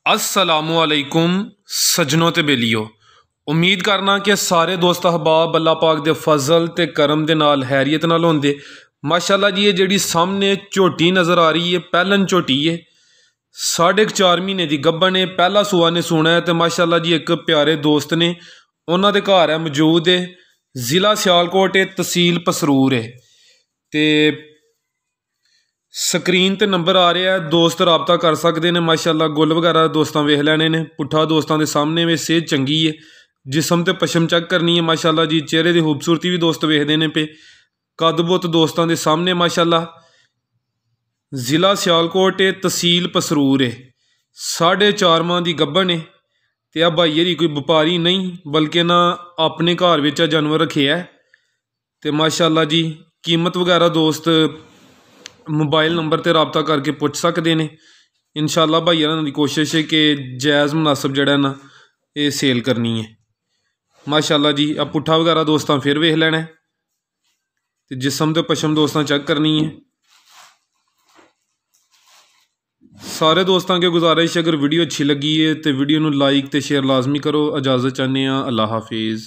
अस्सलामुअलैकुम सजनों ते बेलियो। उम्मीद करना कि सारे दोस्त अहबाब अल्लाह पाक दे फजल ते करम दे नाल हैरियत नाल होंदे। माशाअल्लाह जी, ये जिहड़ी सामने झोटी नज़र आ रही है पहलन झोटी है, 4.5 महीने की गब्बन है, पहला सूआ ने सुना है। तो माशाअल्लाह जी एक प्यारे दोस्त ने उन्होंने दे घर है मौजूद है, ज़िला सियालकोट है, तहसील पसरूर है। तो स्क्रीन ते नंबर आ रहा है, दोस्त रबता कर सकते हैं। माशाअल्लाह गुल वगैरह दोस्तों वेख लैने ने, पुट्ठा दोस्तों के सामने में सेहत चंगी है, जिसम ते पशम चेक करनी है। माशाअल्लाह जी चेहरे की खूबसूरती भी दोस्त वेखते हैं पे, कद बुत दोस्तों के सामने माशाअल्लाह। ज़िला सियालकोट है, तहसील पसरूर है, 4.5 माह की गब्बन है। तो आ भाई जी कोई व्यापारी नहीं बल्कि ना अपने घर में जानवर रखे है। तो माशाअल्लाह जी कीमत वगैरह दोस्त मोबाइल नंबर पर रबता करके पुछ सकते हैं। इंशाअल्लाह भाई की कोशिश है कि जायज़ मुनासब जड़ा ना ये सेल करनी है। माशाअल्लाह जी अब पुट्ठा वगैरह दोस्तों फिर वेख लेना है, तो जिसम तो पशम दोस्तों चेक करनी है। सारे दोस्तों के गुजारिश, अगर वीडियो अच्छी लगी है तो वीडियो को लाइक तो शेयर लाजमी करो। इजाज़त चाहते हैं, अल्लाह हाफिज़।